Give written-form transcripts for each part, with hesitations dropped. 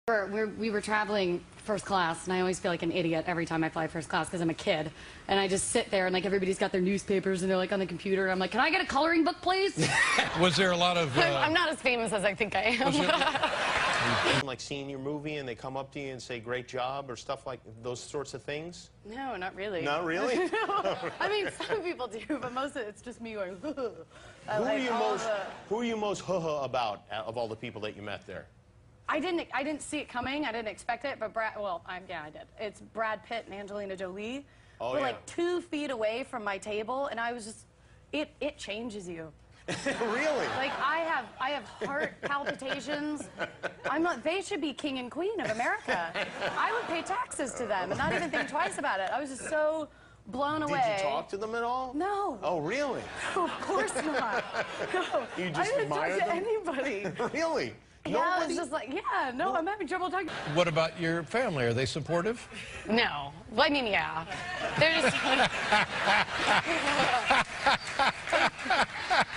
We were traveling first class, and I always feel like an idiot every time I fly first class because I'm a kid. And I just sit there, and like everybody's got their newspapers, and they're like on the computer, and I'm like, can I get a coloring book, please? Was there a lot of... I'm not as famous as I think I am. Like seeing your movie and they come up to you and say great job or stuff like those sorts of things? No, not really. Not really? No. I mean, some people do, but most of it's just me going, Who are you most about of all the people that you met there? I didn't see it coming. I didn't expect it, but yeah, I did. It's Brad Pitt and Angelina Jolie. Oh, We're yeah. like 2 feet away from my table, and I was just, it changes you. Really? Like I have heart palpitations. They should be king and queen of America. I would pay taxes to them and not even think twice about it. I was just so blown away. Did you talk to them at all? No. Oh, really? No, of course not. No. You just I didn't admire talk to them? anybody. Really? Yeah, I Nobody? was just like, yeah, no, I'm having trouble talking. What about your family? Are they supportive? No. Well, I mean, yeah. They're just...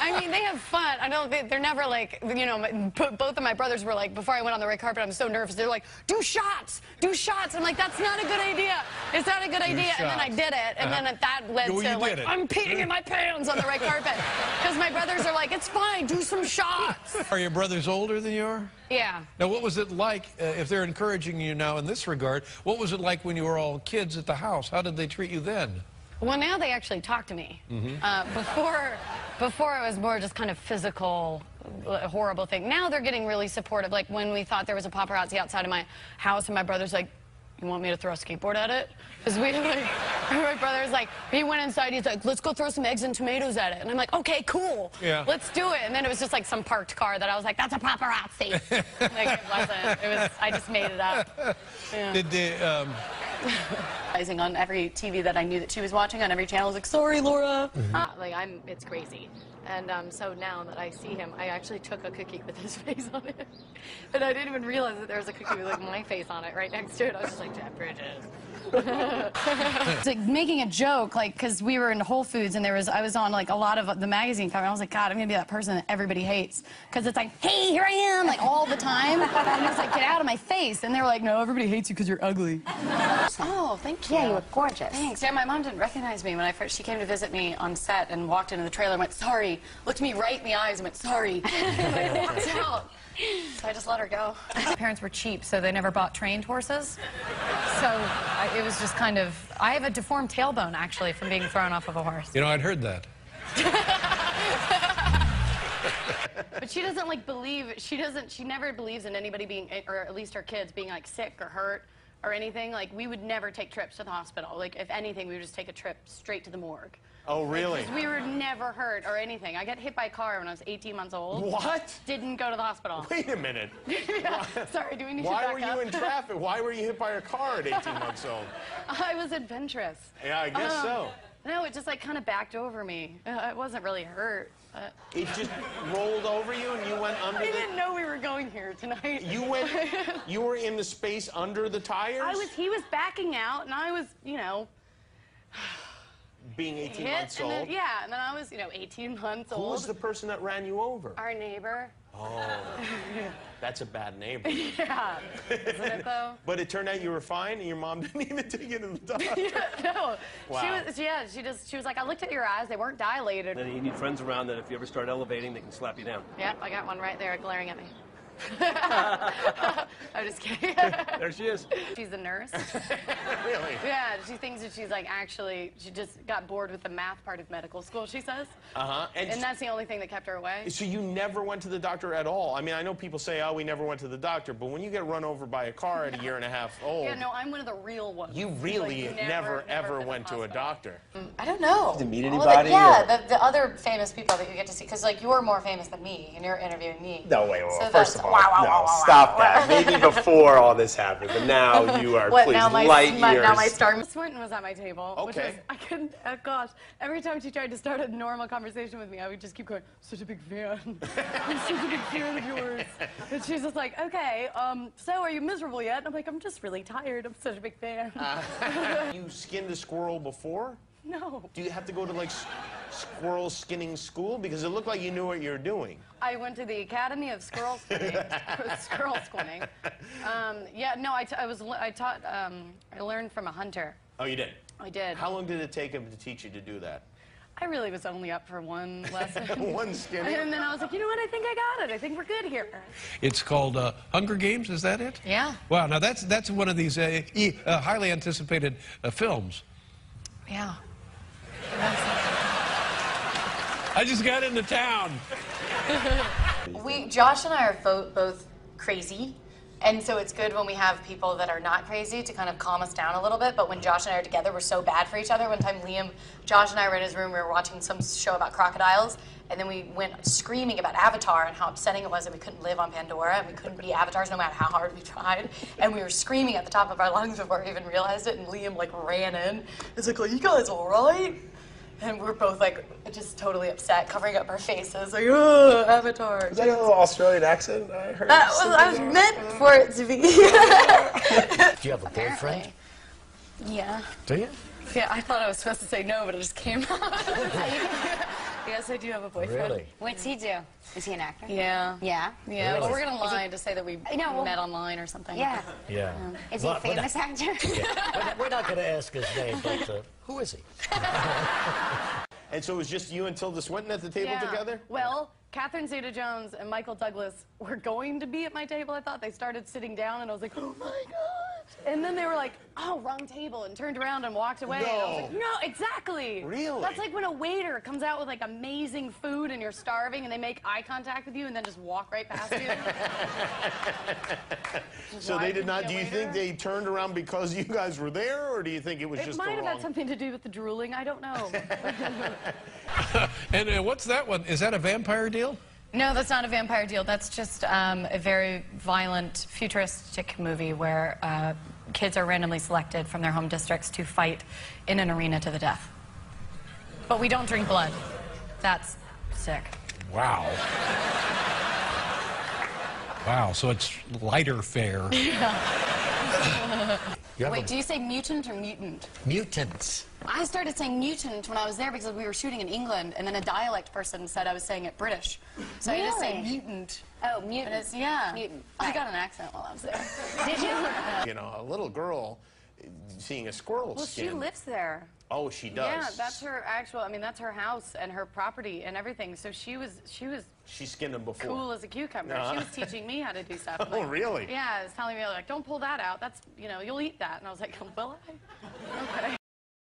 I mean, they have fun. I know they're never like, you know, both of my brothers were like, before I went on the red carpet, I'm so nervous. They're like, do shots, do shots. I'm like, that's not a good idea. It's not a good idea. And then I did it, and then that led to like, I'm peeing in my pants on the red carpet. Because my brothers are like, it's fine, do some shots. Are your brothers older than you are? Yeah. Now, what was it like, if they're encouraging you now in this regard, what was it like when you were all kids at the house? How did they treat you then? Well, now they actually talk to me. Before it was more just kind of physical, horrible thing. Now they're getting really supportive. Like when we thought there was a paparazzi outside of my house, and my brother's like, you want me to throw a skateboard at it? Because my brother's like, he went inside, he's like, let's go throw some eggs and tomatoes at it. And I'm like, okay, cool. Yeah. Let's do it. And then it was just like some parked car that I was like, that's a paparazzi. Like, it wasn't. It was, I just made it up. Yeah. Did they, On every TV that I knew that she was watching on every channel, I was like, sorry, Laura. It's crazy. And so now that I see him, I actually took a cookie with his face on it. And I didn't even realize that there was a cookie with like my face on it right next to it. I was just like, Jeff Bridges. It's like making a joke, like, because we were in Whole Foods and I was on like a lot of the magazine cover. I was like, God, I'm gonna be that person that everybody hates. Because it's like, hey, here I am, like all the time. And it's like, get out of my face. And they were like, no, everybody hates you because you're ugly. Oh, thank you. Yeah, you look gorgeous. Thanks. Yeah, my mom didn't recognize me when she came to visit me on set and walked into the trailer and went, sorry. Looked me right in the eyes and went, sorry. And walked out. So I just let her go. My parents were cheap, so they never bought trained horses. So it was just kind of, I have a deformed tailbone, actually, from being thrown off of a horse. you know, I'd heard that. But she doesn't like believe, she never believes in anybody being, or at least her kids being like sick or hurt or anything. Like we would never take trips to the hospital. Like if anything, we would just take a trip straight to the morgue. Oh, really? Like, we were never hurt or anything. I got hit by a car when I was 18 months old. What? Didn't go to the hospital. Wait a minute. Yeah. Sorry, do we need to Why back were you up? in traffic? Why were you hit by a car at 18 months old? I was adventurous. Yeah, I guess so. No, it just like kind of backed over me. It wasn't really hurt. It just rolled over you and you went under I didn't know we were going here tonight. You were in the space under the tires? He was backing out and I was, you know, being 18 hit, months and old? then, yeah, and then I was, you know, 18 months old. Who was the person that ran you over? Our neighbor. Oh, that's a bad neighbor. Yeah, isn't it though? But it turned out you were fine and your mom didn't even take you to the doctor. No. Wow. She was like, I looked at your eyes, they weren't dilated. Then you need friends around that if you ever start elevating, they can slap you down. Yep, I got one right there glaring at me. I'm just kidding. There she is. She's a nurse. Really? Yeah, she thinks that she's like actually, she just got bored with the math part of medical school, she says. Uh-huh. And that's the only thing that kept her away. So you never went to the doctor at all? I mean, I know people say, oh, we never went to the doctor, but when you get run over by a car at a year and a half old, Yeah, no, I'm one of the real ones. you really Like, never ever been went to a hospital. doctor. I don't know. Did you meet All of anybody, yeah, or- the other famous people that you get to see, because like you're more famous than me, and you're interviewing me. No, wait, So first that's- of all, wow, wow, no, wow, wow, stop wow. that. Maybe before all this happened, but now you are, What, please, now light years. now my star. Miss Swinton was at my table. Which was, Okay. I couldn't, gosh, every time she tried to start a normal conversation with me, I would just keep going, such a big fan. I'm such a big fan of yours. And she's just like, okay, so are you miserable yet? And I'm like, I'm just really tired. I'm such a big fan. You skinned a squirrel before? No. Do you have to go to like squirrel skinning school? Because it looked like you knew what you were doing. I went to the Academy of Squirrel Squinting. Squirrel Squinting. Yeah, no, I learned from a hunter. Oh, you did? I did. How long did it take him to teach you to do that? I really was only up for one lesson. One skinning? And then I was like, you know what? I think I got it. I think we're good here. It's called Hunger Games, is that it? Yeah. Wow, now that's one of these highly anticipated films. Yeah. I just got into town. Josh and I are both crazy, and so it's good when we have people that are not crazy to kind of calm us down a little bit. But when Josh and I are together, we're so bad for each other. One time, Josh and I were in his room, we were watching some show about crocodiles, and then we went screaming about Avatar and how upsetting it was that we couldn't live on Pandora and we couldn't be avatars no matter how hard we tried. And we were screaming at the top of our lungs before we even realized it, and Liam like ran in. It's like, are you guys all right? And we're both like just totally upset, covering up our faces, like, oh, Avatar. Is that a little Australian accent I heard? I was meant for it to be. Do you have a boyfriend? Yeah. Do you? Yeah, I thought I was supposed to say no, but it just came out. Yes, I do have a boyfriend. Really? What's he do? Is he an actor? Yeah. Yeah? Yeah, Really? but we're gonna lie to say that we No. met online or something. Yeah. Yeah. Is he a famous actor? We're not going to ask his name, but who is he? And so it was just you and Tilda Swinton at the table Yeah. together? Well, Catherine Zeta-Jones and Michael Douglas were going to be at my table, I thought. They started sitting down, and I was like, oh, my God. And then they were like, oh, wrong table, and turned around and walked away. And I was like, no, exactly. Really? That's like when a waiter comes out with, like, amazing food, and you're starving, and they make eye contact with you and then just walk right past you. So Why they did would not, be do a you think waiter? they turned around because you guys were there, or do you think it was It just might the have wrong? had something to do with the drooling. I don't know. And what's that one? Is that a vampire deal? No, that's not a vampire deal. That's just a very violent, futuristic movie where kids are randomly selected from their home districts to fight in an arena to the death. But we don't drink blood. That's sick. Wow. Wow, so it's lighter fare. Wait, do you say mutant or mutant? Mutants. I started saying mutant when I was there because we were shooting in England, and then a dialect person said I was saying it British. So I just say Really? mutant. Oh, But mutant. it's, yeah. Mutant. I got an accent while I was there. Did you? You know, a little girl seeing a squirrel Well, skin. she lives there. Oh, she does. Yeah, that's her actual, I mean, that's her house and her property and everything. So she was She skinned them before. cool as a cucumber. Uh-huh. She was teaching me how to do stuff. Oh, really? Yeah, I was telling me, like, don't pull that out. That's, you know, you'll eat that. And I was like, will I?